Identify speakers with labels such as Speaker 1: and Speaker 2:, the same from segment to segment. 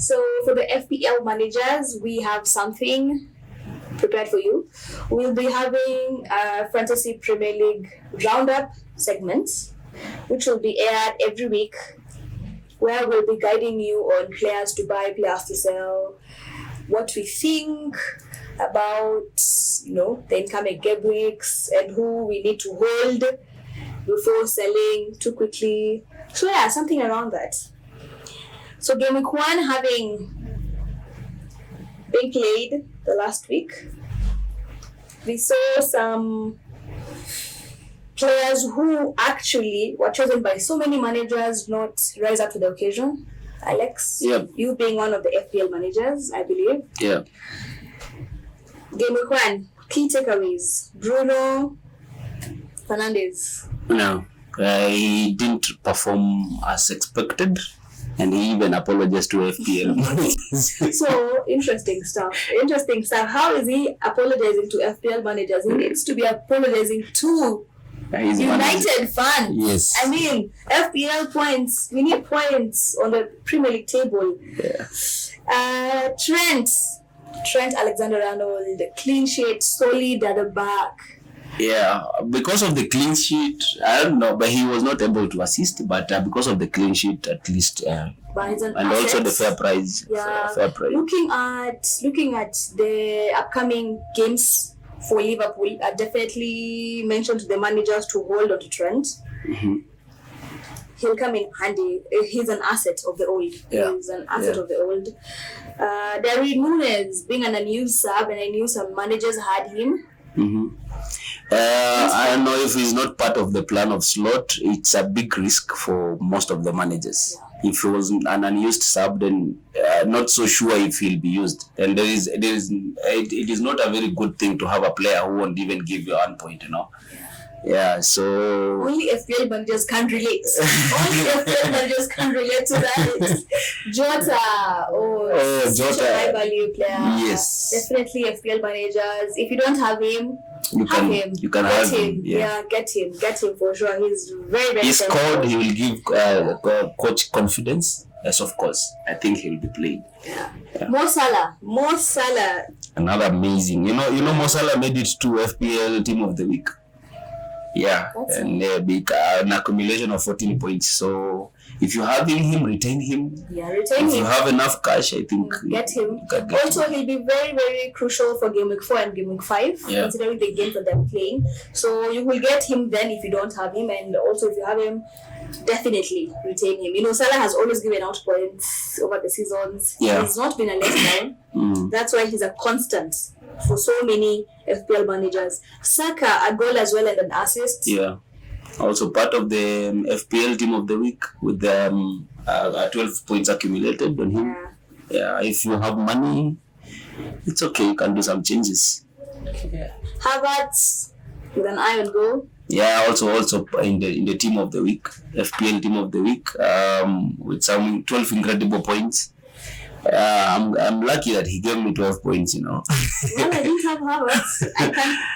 Speaker 1: So for the FPL managers, we have something prepared for you. We'll be having a Fantasy Premier League roundup segments, which will be aired every week, where we'll be guiding you on players to buy, players to sell, what we think about, the incoming game weeks and who we need to hold before selling too quickly. So yeah, something around that. So game week 1 having been played the last week, we saw some players who actually were chosen by so many managers not rise up to the occasion. Alex, you being one of the FPL managers, I believe.
Speaker 2: Yeah.
Speaker 1: Game week 1, key takeaways. Bruno Fernandes.
Speaker 2: No, he didn't perform as expected, and he even apologized to FPL managers.
Speaker 1: So, interesting stuff. How is he apologizing to FPL managers? He needs to be apologizing to United fans.
Speaker 2: Yes.
Speaker 1: I mean, FPL points. We need points on the Premier League table.
Speaker 2: Yeah.
Speaker 1: Trent Alexander-Arnold, clean sheet, solid at the back.
Speaker 2: Yeah, because of the clean sheet, I don't know, but he was not able to assist. But because of the clean sheet, at least, and also the fair price.
Speaker 1: Yeah.
Speaker 2: Fair price.
Speaker 1: Looking at the upcoming games for Liverpool, I definitely mentioned to the managers to hold on to Trent.
Speaker 2: Mm-hmm.
Speaker 1: He'll come in handy. He's an asset of the old.
Speaker 2: Yeah.
Speaker 1: He's an asset of the old. Darwin Núñez being an unused sub, and I knew some managers had him.
Speaker 2: Mm-hmm. I don't know if he's not part of the plan of Slot. It's a big risk for most of the managers. Yeah. If he was an unused sub, then not so sure if he'll be used. And it is not a very good thing to have a player who won't even give you 1 point, Yeah, so...
Speaker 1: Only FPL managers can relate. Only FPL managers can relate to that. Jota. Such a high value player.
Speaker 2: Yes.
Speaker 1: Definitely FPL managers. If you don't have him,
Speaker 2: you can have him.
Speaker 1: Yeah, get him for sure. He's very, very
Speaker 2: He scored. He will give coach confidence. Yes, of course. I think he'll be played.
Speaker 1: Yeah. Mo Salah.
Speaker 2: Another amazing. Mo Salah made it to FPL Team of the Week. Yeah, and an accumulation of 14 points. So if you have him, retain him.
Speaker 1: Yeah, retain him.
Speaker 2: If you have enough cash, I think
Speaker 1: get him. Also, he'll be very, very crucial for game week 4 and game week 5, considering the games that they're playing. So you will get him then if you don't have him, and also if you have him, definitely retain him. Salah has always given out points over the seasons.
Speaker 2: Yeah.
Speaker 1: He's not been a less man. That's why he's a constant for so many FPL managers. Saka, a goal as well and an assist.
Speaker 2: Yeah. Also part of the FPL Team of the Week with 12 points accumulated on him. Yeah, if you have money, it's okay. You can do some changes.
Speaker 1: Yeah. Havertz with an iron goal.
Speaker 2: Yeah, also in the Team of the Week, FPL Team of the Week, with some 12 incredible points. I'm lucky that he gave me 12 points,
Speaker 1: Well, I didn't have Havertz.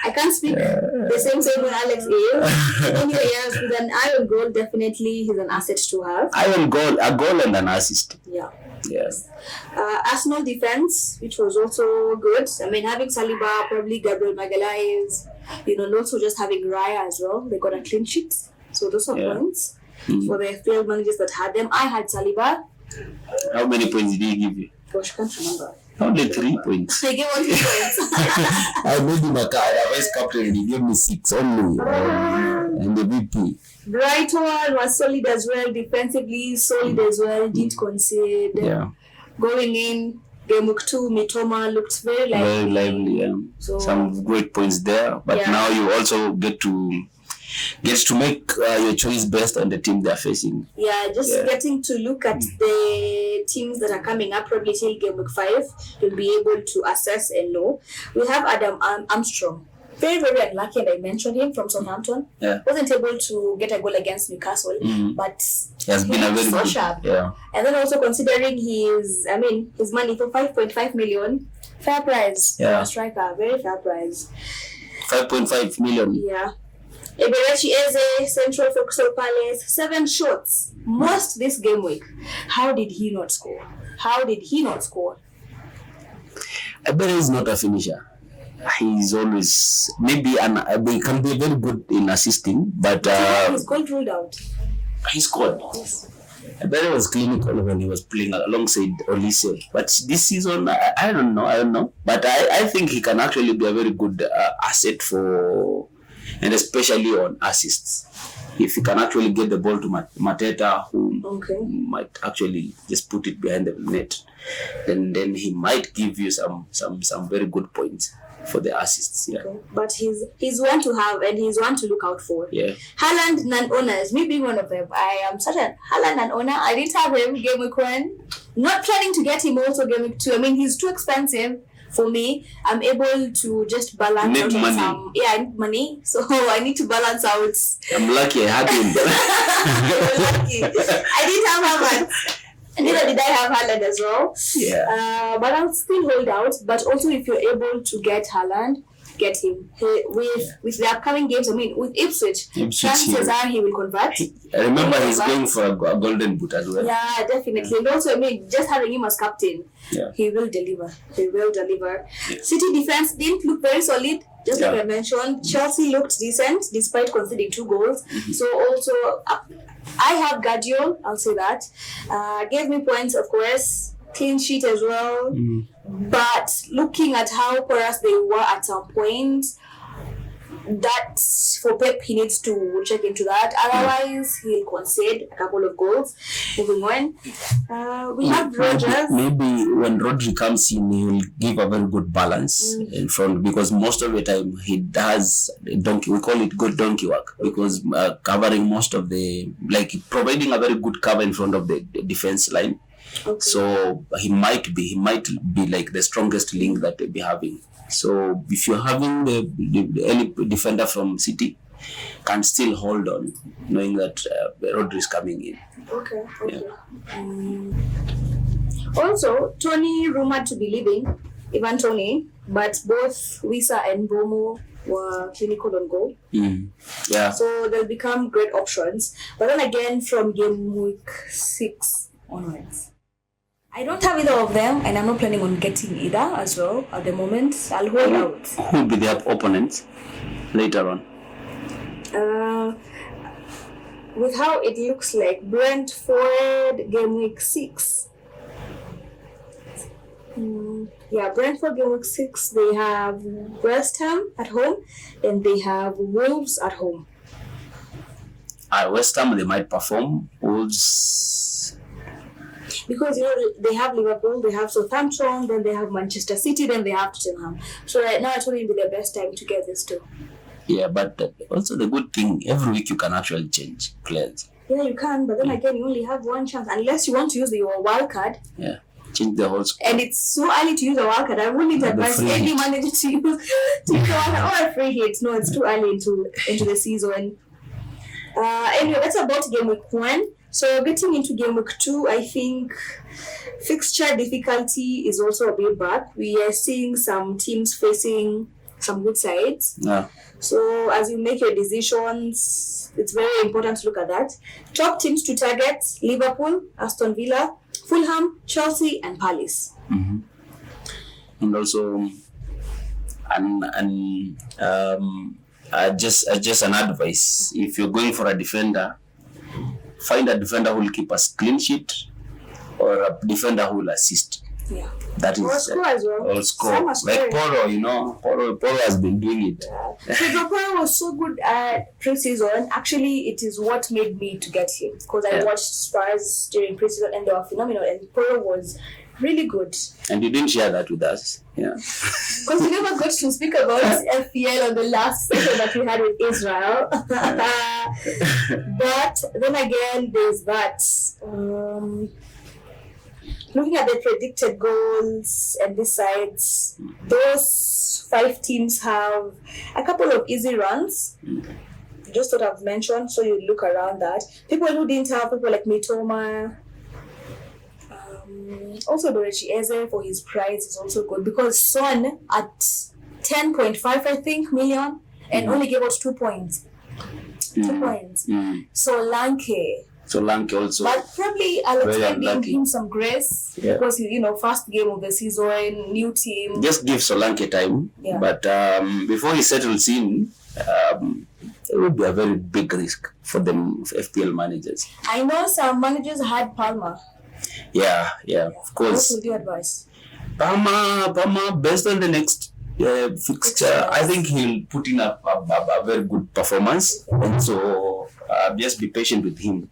Speaker 1: I can't speak the same with Alex is. Anyway, yes, with an iron goal, definitely he's an asset to have.
Speaker 2: A goal and an assist.
Speaker 1: Yeah.
Speaker 2: Yes.
Speaker 1: Arsenal defense, which was also good. I mean, having Saliba, probably Gabriel Magalhaes, and also just having Raya as well. They got a clean sheet. So those are points for the FPL managers that had them. I had Saliba.
Speaker 2: How many points did he give you?
Speaker 1: Gosh, I can't remember.
Speaker 2: Only 3 points.
Speaker 1: I gave only 3 points.
Speaker 2: I made him a vice captain and he gave me 6 only. And the VP.
Speaker 1: Brighton was solid as well, defensively solid as well, didn't concede.
Speaker 2: Yeah.
Speaker 1: Going in, game week 2, Mitoma looked very lively.
Speaker 2: Very lively, yeah. So, some great points there. But now you also get to make your choice based on the team they're facing.
Speaker 1: Yeah, getting to look at the teams that are coming up, probably till game week 5, you'll be able to assess and know. We have Adam Armstrong. Very, very unlucky, and I mentioned him from Southampton.
Speaker 2: Yeah.
Speaker 1: Wasn't able to get a goal against Newcastle, but
Speaker 2: he has been a very
Speaker 1: so
Speaker 2: good.
Speaker 1: Sharp.
Speaker 2: Yeah.
Speaker 1: And then also considering his money for 5.5 million, fair price for a striker, very fair price.
Speaker 2: 5.5 million.
Speaker 1: Yeah. Eberechi Eze, Central for Crystal Palace, 7 shots. Most this game week. How did he not score?
Speaker 2: Ebere is not a finisher. He's always maybe he can be very good in assisting, but
Speaker 1: His goal ruled out.
Speaker 2: he scored.
Speaker 1: Yes.
Speaker 2: Ebere was clinical when he was playing alongside Olise, but this season I don't know. But I think he can actually be a very good asset for, and especially on assists. If he can actually get the ball to Mateta, who might actually just put it behind the net, then he might give you some very good points for the assists. Yeah.
Speaker 1: Okay. But he's one to have and he's one to look out for.
Speaker 2: Yeah.
Speaker 1: Haaland non-owners, me being one of them. I am such a Haaland non-owner. I didn't have him game week 1. Not planning to get him also game week 2. I mean, he's too expensive for me. I'm able to just balance out
Speaker 2: money.
Speaker 1: some. Yeah, I need money, so I need to balance out.
Speaker 2: I'm lucky I had him.
Speaker 1: You're lucky. I didn't have Haaland. Neither did I have Haaland as well.
Speaker 2: Yeah.
Speaker 1: But I'll still hold out. But also, if you're able to get Haaland, get him. With the upcoming games, I mean, with Ipswich chances are he will convert.
Speaker 2: I remember he's going for a golden boot as well.
Speaker 1: Yeah, definitely. And also, I mean, just having him as captain,
Speaker 2: Yeah.
Speaker 1: he will deliver.
Speaker 2: Yeah.
Speaker 1: City defense didn't look very solid. Just like I mentioned, Chelsea looked decent despite conceding 2 goals. So also, I have Guardiola, I'll say that. Gave me points, of course. Clean sheet as well. But looking at how porous they were at some point, that for Pep, he needs to check into that. Otherwise, he'll concede a couple of goals. Moving on. We have Rodgers.
Speaker 2: Maybe when Rodri comes in, he will give a very good balance in front, because most of the time he does donkey. We call it good donkey work, because covering most of the, like, providing a very good cover in front of the defense line.
Speaker 1: Okay.
Speaker 2: So he might be like the strongest link that they'll be having. So if you're having the early defender from City, can still hold on, knowing that Rodri is coming in.
Speaker 1: Okay.
Speaker 2: Yeah.
Speaker 1: Also, Tony rumored to be leaving, Ivan Tony, but both Wisa and Bomo were clinical on goal.
Speaker 2: Yeah.
Speaker 1: So they'll become great options. But then again, from game week 6 onwards, I don't have either of them, and I'm not planning on getting either as well at the moment. I'll hold out.
Speaker 2: Who will be their opponents later on?
Speaker 1: With how it looks like, Brentford game week 6. Brentford game week 6. They have West Ham at home, then they have Wolves at home.
Speaker 2: West Ham, they might perform. Wolves,
Speaker 1: because they have Liverpool, they have Southampton, then they have Manchester City, then they have Tottenham. So right now it's only the best time to get this too.
Speaker 2: Yeah, but also the good thing, every week you can actually change players.
Speaker 1: Yeah, you can, but then again, you only have one chance unless you want to use your wild card.
Speaker 2: Yeah, change the whole squad.
Speaker 1: And it's so early to use a wild card. I wouldn't advise any manager to use a free hit. No, it's too early into the season. Anyway, that's about game week 1. So getting into game week 2, I think fixture difficulty is also a bit back. We are seeing some teams facing some good sides.
Speaker 2: Yeah.
Speaker 1: So as you make your decisions, it's very important to look at that. Top teams to target: Liverpool, Aston Villa, Fulham, Chelsea, and Palace.
Speaker 2: And also, just an advice: if you're going for a defender, find a defender who will keep a clean sheet, or a defender who will assist.
Speaker 1: Yeah.
Speaker 2: That is.
Speaker 1: Or score as well.
Speaker 2: Or score. Like Porro, Porro has been doing it.
Speaker 1: Pedro Porro was so good at pre-season. Actually, it is what made me to get him, because I watched Spurs during pre-season and they were phenomenal. And Porro was really good. And
Speaker 2: you didn't share that with us. Yeah.
Speaker 1: Because we never got to speak about FPL on the last session that we had with Israel. But then again, there's that. Looking at the predicted goals and these sides, those 5 teams have a couple of easy runs. Just what I've mentioned, so you look around that. People who didn't have, people like Mitoma, also Eberechi Eze for his price is also good, because Son at 10.5 I think million and only gave us 2 points. 2 points. Solanke.
Speaker 2: Solanke also.
Speaker 1: But probably I'll
Speaker 2: Very
Speaker 1: extend
Speaker 2: unlucky.
Speaker 1: him some grace because first game of the season, new team.
Speaker 2: Just give Solanke time.
Speaker 1: Yeah.
Speaker 2: But before he settles in, it would be a very big risk for them FPL managers.
Speaker 1: I know some managers had Palmer.
Speaker 2: Yeah, of course.
Speaker 1: What would you advise?
Speaker 2: Palmer, based on the next fixture, I think he'll put in a very good performance, and so just be patient with him.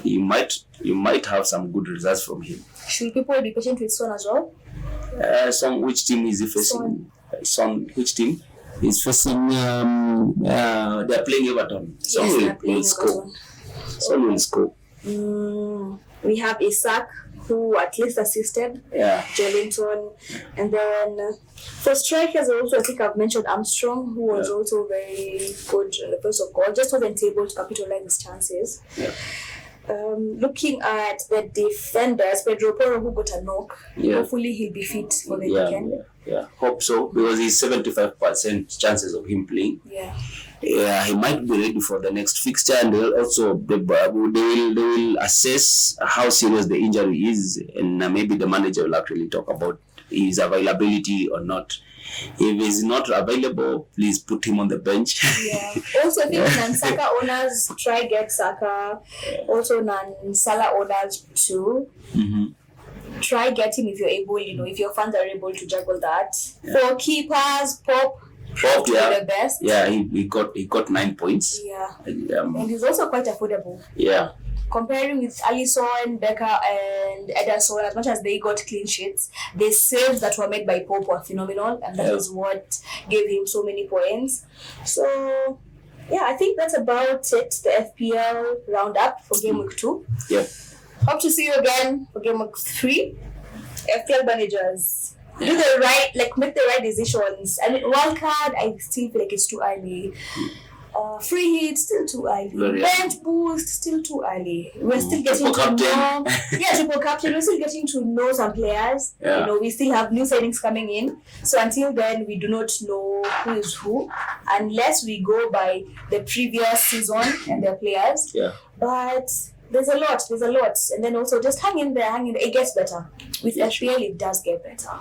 Speaker 2: You might have some good results from him.
Speaker 1: Should people be patient with Son as well?
Speaker 2: Son, which team is he facing? Son, which team? He's facing. They're playing Everton. Son will score. Son will score.
Speaker 1: We have Isak, who at least assisted Joelinton, and then for strikers also I think I've mentioned Armstrong, who was also very good in the first of goal, just wasn't able to capitalize his chances. Looking at the defenders, Pedro Porro, who got a knock, hopefully he'll be fit for the weekend.
Speaker 2: Hope so, because he's 75% chances of him playing. Yeah, he might be ready for the next fixture, and they'll also they will assess how serious the injury is, and maybe the manager will actually talk about his availability or not. If he's not available, please put him on the bench.
Speaker 1: Also, I think non-Saka owners try get Saka. Also, non-Salah owners too. Try get him if you're able. If your fans are able to juggle that. For keepers, Pop, the best.
Speaker 2: He got 9 points.
Speaker 1: And he's also quite affordable. Comparing with Alisson, Becker, and Ederson, as much as they got clean sheets, the saves that were made by Pope were phenomenal, and that is what gave him so many points. So, I think that's about it. The FPL roundup for Game Week 2. Hope to see you again for Game Week 3. FPL managers, do the right, make the right decisions. I mean, wildcard, I still feel like it's too early. Free hit, still too early. Bench boost, still too early. We're still getting to know. Triple captain. We're still getting to know some players. We still have new signings coming in. So until then, we do not know who is who, unless we go by the previous season and their players. But there's a lot, and then also just hang in there. It gets better. With FPL, it does get better.